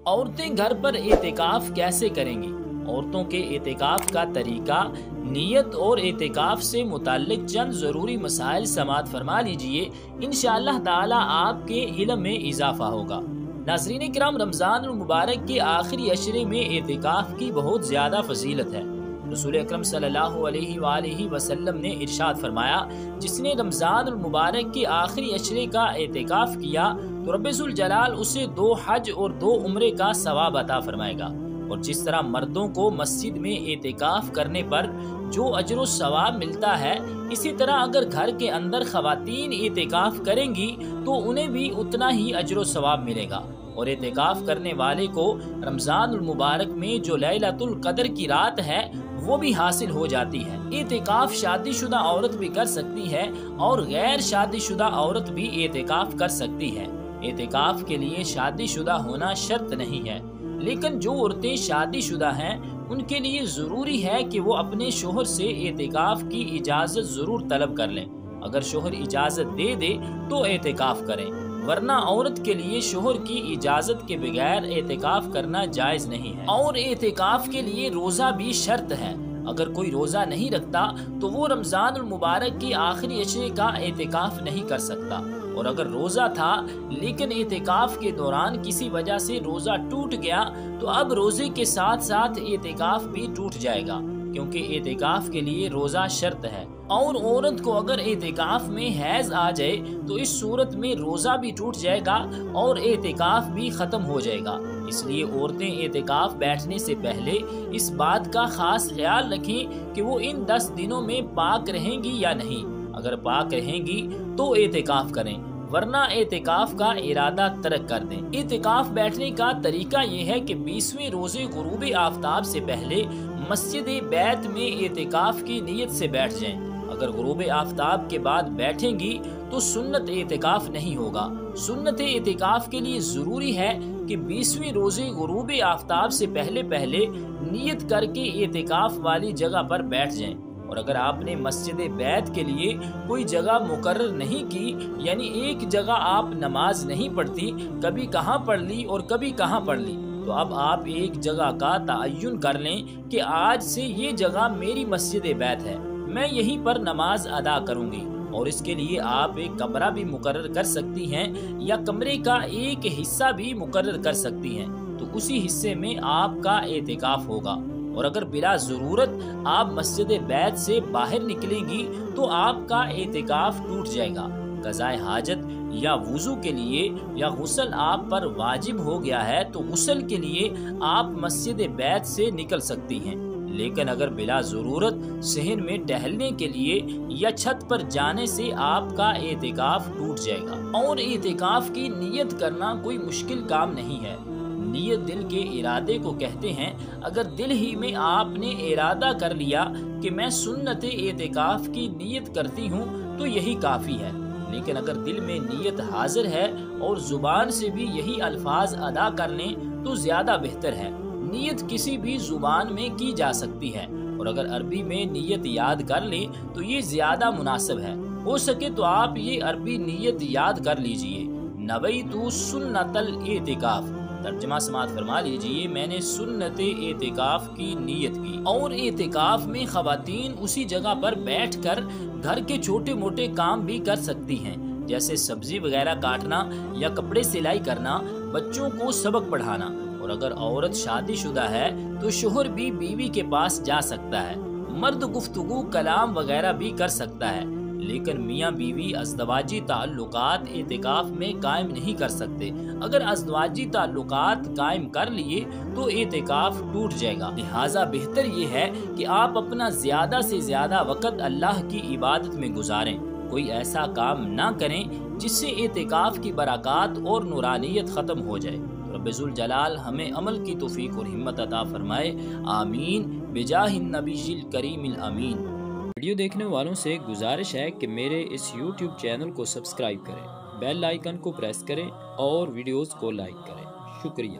عورتیں گھر پر اعتکاف کیسے کریں گی؟ عورتوں کے اعتکاف کا طریقہ، نیت اور اعتکاف سے متعلق چند ضروری مسائل سماعت فرما لیجئے، انشاءاللہ تعالی آپ کے علم میں اضافہ ہوگا۔ ناظرین کرام، رمضان المبارک کے آخری عشرے میں اعتکاف کی بہت زیادہ فضیلت ہے۔ رسول اکرم صلی اللہ علیہ وآلہ وسلم نے ارشاد فرمایا، جس نے رمضان المبارک کے آخری عشرے کا اعتکاف کیا تو رب ذوالجلال اسے 2 حج اور 2 عمرے کا ثواب عطا فرمائے گا۔ اور جس طرح مردوں کو مسجد میں اعتکاف کرنے پر جو اجر و ثواب ملتا ہے، اسی طرح اگر گھر کے اندر خواتین اعتکاف کریں گی تو انہیں بھی اتنا ہی اجر و ثواب ملے گا۔ اور اعتکاف کرنے والے کو رمضان المبارک میں جو لیلۃ القدر کی رات ہے وہ بھی حاصل ہو جاتی ہے۔ اعتکاف شادی شدہ عورت بھی کر سکتی ہے اور غیر شادی شدہ عورت بھی اعتکاف کر سکتی ہے۔ اعتکاف کے لیے شادی شدہ ہونا شرط نہیں ہے، لیکن جو عورتیں شادی شدہ ہیں ان کے لیے ضروری ہے کہ وہ اپنے شوہر سے اعتکاف کی اجازت ضرور طلب کر لیں۔ اگر شوہر اجازت دے دے تو اعتکاف کریں، ورنہ عورت کے لیے شوہر کی اجازت کے بغیر اعتکاف کرنا جائز نہیں ہے۔ اور اعتکاف کے لیے روزہ بھی شرط ہے۔ اگر کوئی روزہ نہیں رکھتا تو وہ رمضان المبارک کی آخری عشرے کا اعتکاف نہیں کر سکتا۔ اور اگر روزہ تھا لیکن اعتکاف کے دوران کسی وجہ سے روزہ ٹوٹ گیا تو اب روزے کے ساتھ ساتھ اعتکاف بھی ٹوٹ جائے گا، کیونکہ اعتکاف کے لیے روزہ شرط ہے۔ اور عورت کو اگر اعتکاف میں حیض آ جائے تو اس صورت میں روزہ بھی ٹوٹ جائے گا اور اعتکاف بھی ختم ہو جائے گا۔ اس لیے عورتیں اعتکاف بیٹھنے سے پہلے اس بات کا خاص خیال رکھیں کہ وہ ان 10 دنوں میں پاک رہیں گی یا نہیں۔ اگر پاک رہیں گی تو اعتکاف کریں، ورنہ اعتکاف کا ارادہ ترک کر دیں۔ اعتکاف بیٹھنے کا طریقہ یہ ہے کہ 20ویں روزے غروب آفتاب سے پہلے مسجد بیت میں اعتکاف کی نیت سے بیٹھ جائیں۔ اگر غروب آفتاب کے بعد بیٹھیں گی تو سنت اعتکاف نہیں ہوگا۔ سنت اعتکاف کے لیے ضروری ہے کہ 20ویں روزے غروب آفتاب سے پہلے نیت کر کے اعتکاف والی جگہ پر بیٹھ جائیں۔ اور اگر آپ نے مسجد بیت کے لیے کوئی جگہ مقرر نہیں کی، یعنی ایک جگہ آپ نماز نہیں پڑھتی، کبھی کہاں پڑھ لی اور کبھی کہاں پڑھ لی، تو اب آپ ایک جگہ کا تعین کر لیں کہ آج سے یہ جگہ میری مسجد بیت ہے، میں یہیں پر نماز ادا کروں گی۔ اور اس کے لیے آپ ایک کمرہ بھی مقرر کر سکتی ہیں یا کمرے کا ایک حصہ بھی مقرر کر سکتی ہیں، تو اسی حصے میں آپ کا اعتکاف ہوگا۔ اور اگر بلا ضرورت آپ مسجد بیت سے باہر نکلیں گی تو آپ کا اعتکاف ٹوٹ جائے گا۔ قضاء حاجت یا وضو کے لیے یا غسل آپ پر واجب ہو گیا ہے تو غسل کے لیے آپ مسجد بیت سے نکل سکتی ہیں، لیکن اگر بلا ضرورت صحن میں ٹہلنے کے لیے یا چھت پر جانے سے آپ کا اعتکاف ٹوٹ جائے گا۔ اور اعتکاف کی نیت کرنا کوئی مشکل کام نہیں ہے۔ نیت دل کے ارادے کو کہتے ہیں۔ اگر دل ہی میں آپ نے ارادہ کر لیا کہ میں سنت اعتکاف کی نیت کرتی ہوں تو یہی کافی ہے، لیکن اگر دل میں نیت حاضر ہے اور زبان سے بھی یہی الفاظ ادا کر لیں تو زیادہ بہتر ہے۔ نیت کسی بھی زبان میں کی جا سکتی ہے، اور اگر عربی میں نیت یاد کر لیں تو یہ زیادہ مناسب ہے۔ ہو سکے تو آپ یہ عربی نیت یاد کر لیجئے، نویت سنت الاعتکاف۔ ترجمہ سماعت فرما لیجئے، میں نے سنت اعتکاف کی نیت کی۔ اور اعتکاف میں خواتین اسی جگہ پر بیٹھ کر گھر کے چھوٹے موٹے کام بھی کر سکتی ہیں، جیسے سبزی وغیرہ کاٹنا یا کپڑے سلائی کرنا، بچوں کو سبق پڑھانا۔ اور اگر عورت شادی شدہ ہے تو شوہر بھی بیوی کے پاس جا سکتا ہے، مرد گفتگو کلام وغیرہ بھی کر سکتا ہے، لیکن میاں بیوی ازدواجی تعلقات اعتکاف میں قائم نہیں کر سکتے۔ اگر ازدواجی تعلقات قائم کر لیے تو اعتکاف ٹوٹ جائے گا۔ لہٰذا بہتر یہ ہے کہ آپ اپنا زیادہ سے زیادہ وقت اللہ کی عبادت میں گزاریں، کوئی ایسا کام نہ کریں جس سے اعتکاف کی برکات اور نورانیت ختم ہو جائے۔ رب ذوالجلال ہمیں عمل کی توفیق اور ہمت عطا فرمائے، آمین، بجاہ النبی الکریم الامین۔ ویڈیو دیکھنے والوں سے گزارش ہے کہ میرے اس یوٹیوب چینل کو سبسکرائب کریں، بیل آئیکن کو پریس کریں اور ویڈیوز کو لائک کریں۔ شکریہ۔